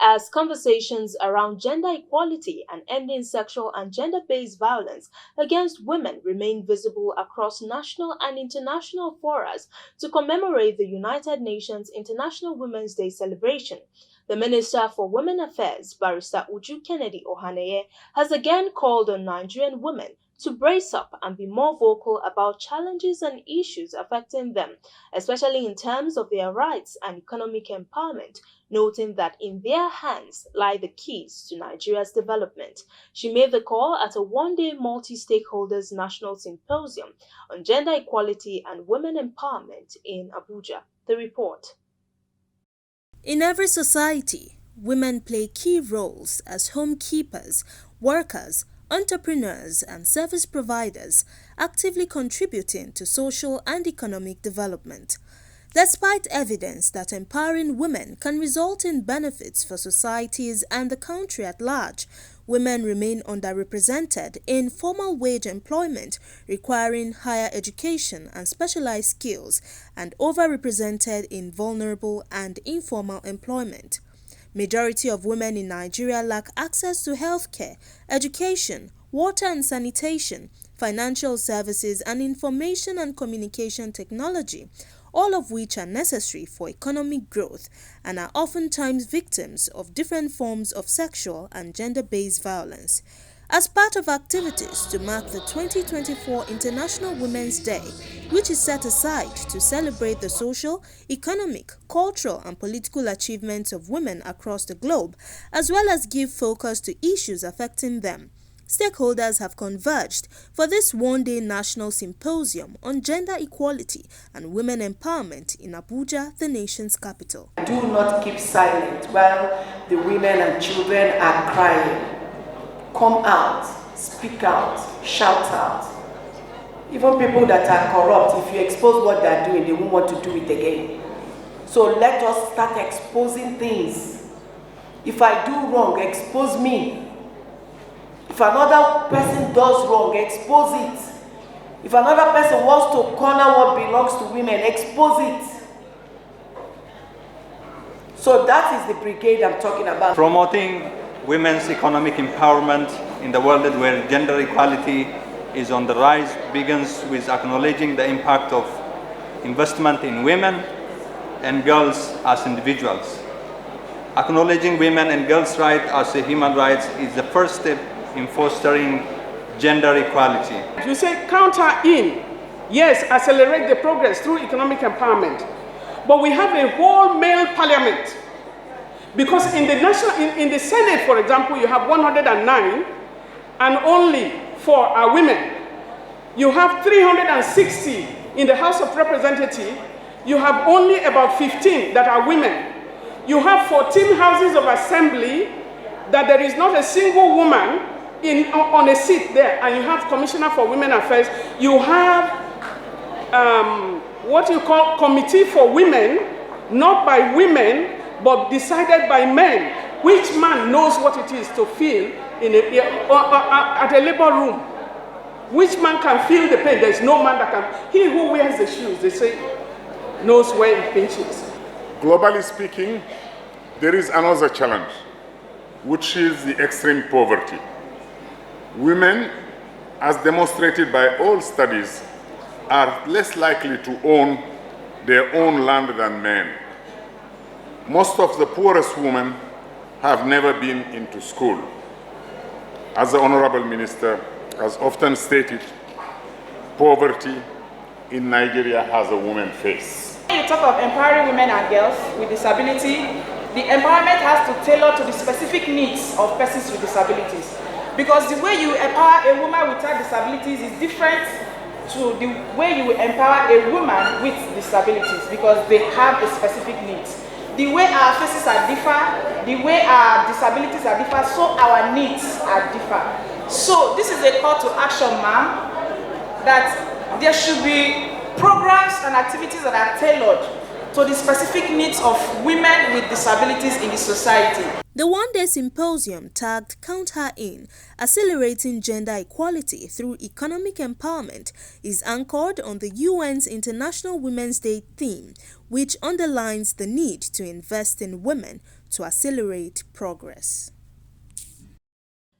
as conversations around gender equality and ending sexual and gender-based violence against women remain visible across national and international forums to commemorate the United Nations International Women's Day celebration. The Minister for Women Affairs, Barrister Uju Kennedy Ohaneye, has again called on Nigerian women to brace up and be more vocal about challenges and issues affecting them, especially in terms of their rights and economic empowerment, noting that in their hands lie the keys to Nigeria's development. She made the call at a one-day multi-stakeholders national symposium on gender equality and women empowerment in Abuja. The report. In every society, women play key roles as homekeepers, workers, entrepreneurs, and service providers, actively contributing to social and economic development. Despite evidence that empowering women can result in benefits for societies and the country at large, women remain underrepresented in formal wage employment requiring higher education and specialized skills, and overrepresented in vulnerable and informal employment. Majority of women in Nigeria lack access to healthcare, education, water and sanitation, financial services, and information and communication technology, all of which are necessary for economic growth, and are oftentimes victims of different forms of sexual and gender-based violence. As part of activities to mark the 2024 International Women's Day, which is set aside to celebrate the social, economic, cultural and political achievements of women across the globe, as well as give focus to issues affecting them, stakeholders have converged for this one-day national symposium on gender equality and women empowerment in Abuja, the nation's capital. Do not keep silent while the women and children are crying. Come out, speak out, shout out. Even people that are corrupt, if you expose what they're doing, they won't want to do it again. So let us start exposing things. If I do wrong, expose me. If another person does wrong, expose it. If another person wants to corner what belongs to women, expose it. So that is the brigade I'm talking about. Promoting women's economic empowerment in the world where gender equality is on the rise begins with acknowledging the impact of investment in women and girls as individuals. Acknowledging women and girls' rights as a human rights is the first step in fostering gender equality. You say counter in, yes, accelerate the progress through economic empowerment, but we have a whole male parliament. Because in the Senate, for example, you have 109 and only 4 are women. You have 360 in the House of Representatives. You have only about 15 that are women. You have 14 houses of assembly that there is not a single woman on a seat there, and you have Commissioner for Women Affairs. You have what you call Committee for Women, not by women, but decided by men. Which man knows what it is to feel at a labor room? Which man can feel the pain? There's no man that can. He who wears the shoes, they say, knows where it pinches. Globally speaking, there is another challenge, which is the extreme poverty. Women, as demonstrated by all studies, are less likely to own their own land than men. Most of the poorest women have never been into school. As the Honorable Minister has often stated, poverty in Nigeria has a woman face. When you talk of empowering women and girls with disability, the empowerment has to tailor to the specific needs of persons with disabilities. Because the way you empower a woman without disabilities is different to the way you empower a woman with disabilities, because they have a specific needs. The way our faces are different, the way our disabilities are different, so our needs are different. So this is a call to action, ma'am, that there should be programs and activities that are tailored to the specific needs of women with disabilities in the society. The one-day symposium tagged Count Her In, Accelerating Gender Equality Through Economic Empowerment, is anchored on the UN's International Women's Day theme, which underlines the need to invest in women to accelerate progress.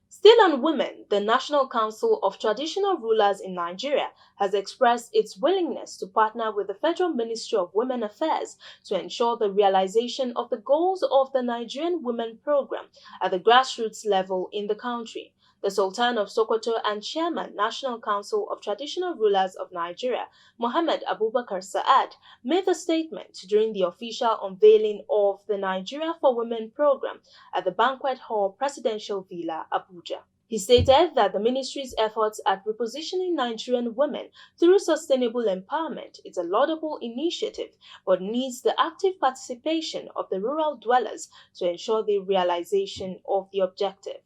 Still on women, the National Council of Traditional Rulers in Nigeria has expressed its willingness to partner with the Federal Ministry of Women Affairs to ensure the realization of the goals of the Nigerian Women Program at the grassroots level in the country. The Sultan of Sokoto and Chairman, National Council of Traditional Rulers of Nigeria, Mohammed Abubakar Saad, made the statement during the official unveiling of the Nigeria for Women program at the Banquet Hall Presidential Villa, Abuja. He stated that the ministry's efforts at repositioning Nigerian women through sustainable empowerment is a laudable initiative, but needs the active participation of the rural dwellers to ensure the realization of the objective.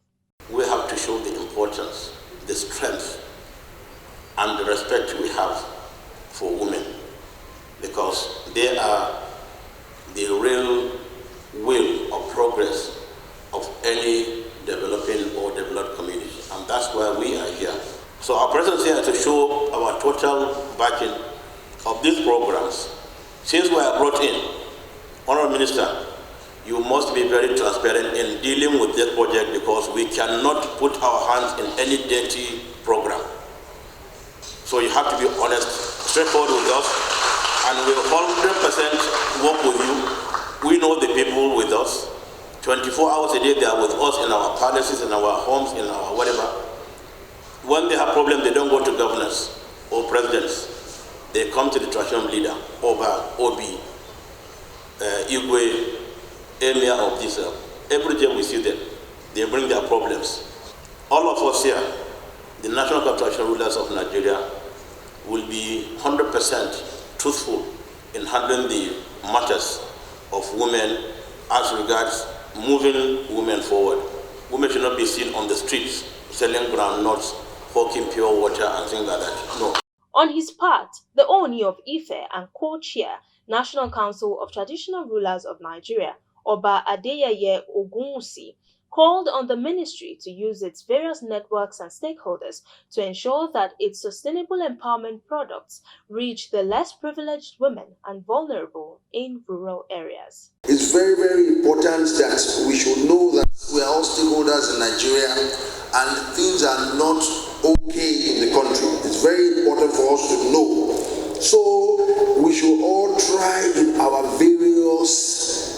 We have to show the importance, the strength, and the respect we have for women, because they are the real will of progress of any developing or developed community, and that's why we are here. So our presence here is to show our total backing of these programs. Since we are brought in, Honorable Minister, you must be very transparent in dealing with this project, because we cannot put our hands in any dirty program. So you have to be honest, straightforward with us, and we'll 100% work with you. We know the people with us. 24 hours a day they are with us in our palaces, in our homes, in our whatever. When they have problems, they don't go to governors or presidents. They come to the traditional leader, Oba, Obi, Igwe, Emir of this. Every day we see them. They bring their problems. All of us here, the National Traditional Rulers of Nigeria, will be 100% truthful in handling the matters of women as regards moving women forward. Women should not be seen on the streets selling groundnuts, hawking pure water and things like that. No. On his part, the Oni of Ife and co-chair, National Council of Traditional Rulers of Nigeria, Oba Adeyeye Ogunwusi, called on the ministry to use its various networks and stakeholders to ensure that its sustainable empowerment products reach the less privileged women and vulnerable in rural areas. It's very, very important that we should know that we are all stakeholders in Nigeria and things are not okay in the country. It's very important for us to know. So we should all try in our various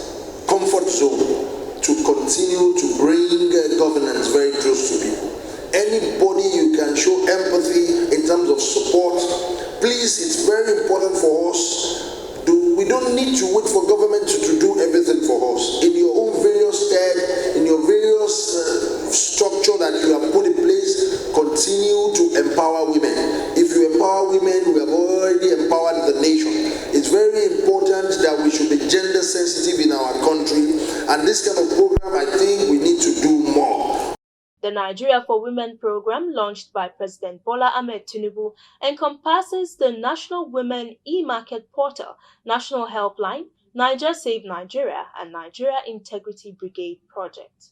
comfort zone to continue to bring governance very close to people. Anybody you can show empathy in terms of support, please, it's very important for us. We don't need to wait for government to do everything for us. In your own various stead, in your various structure that you have put in place, continue to empower women. If you empower women, we have already empowered the nation. It's very important that we should be gender sensitive in our country, and this kind of program, I think we need to do more. The Nigeria for Women program, launched by President Bola Ahmed Tinubu, encompasses the National Women e-Market Portal, National Helpline, Niger Save Nigeria, and Nigeria Integrity Brigade project.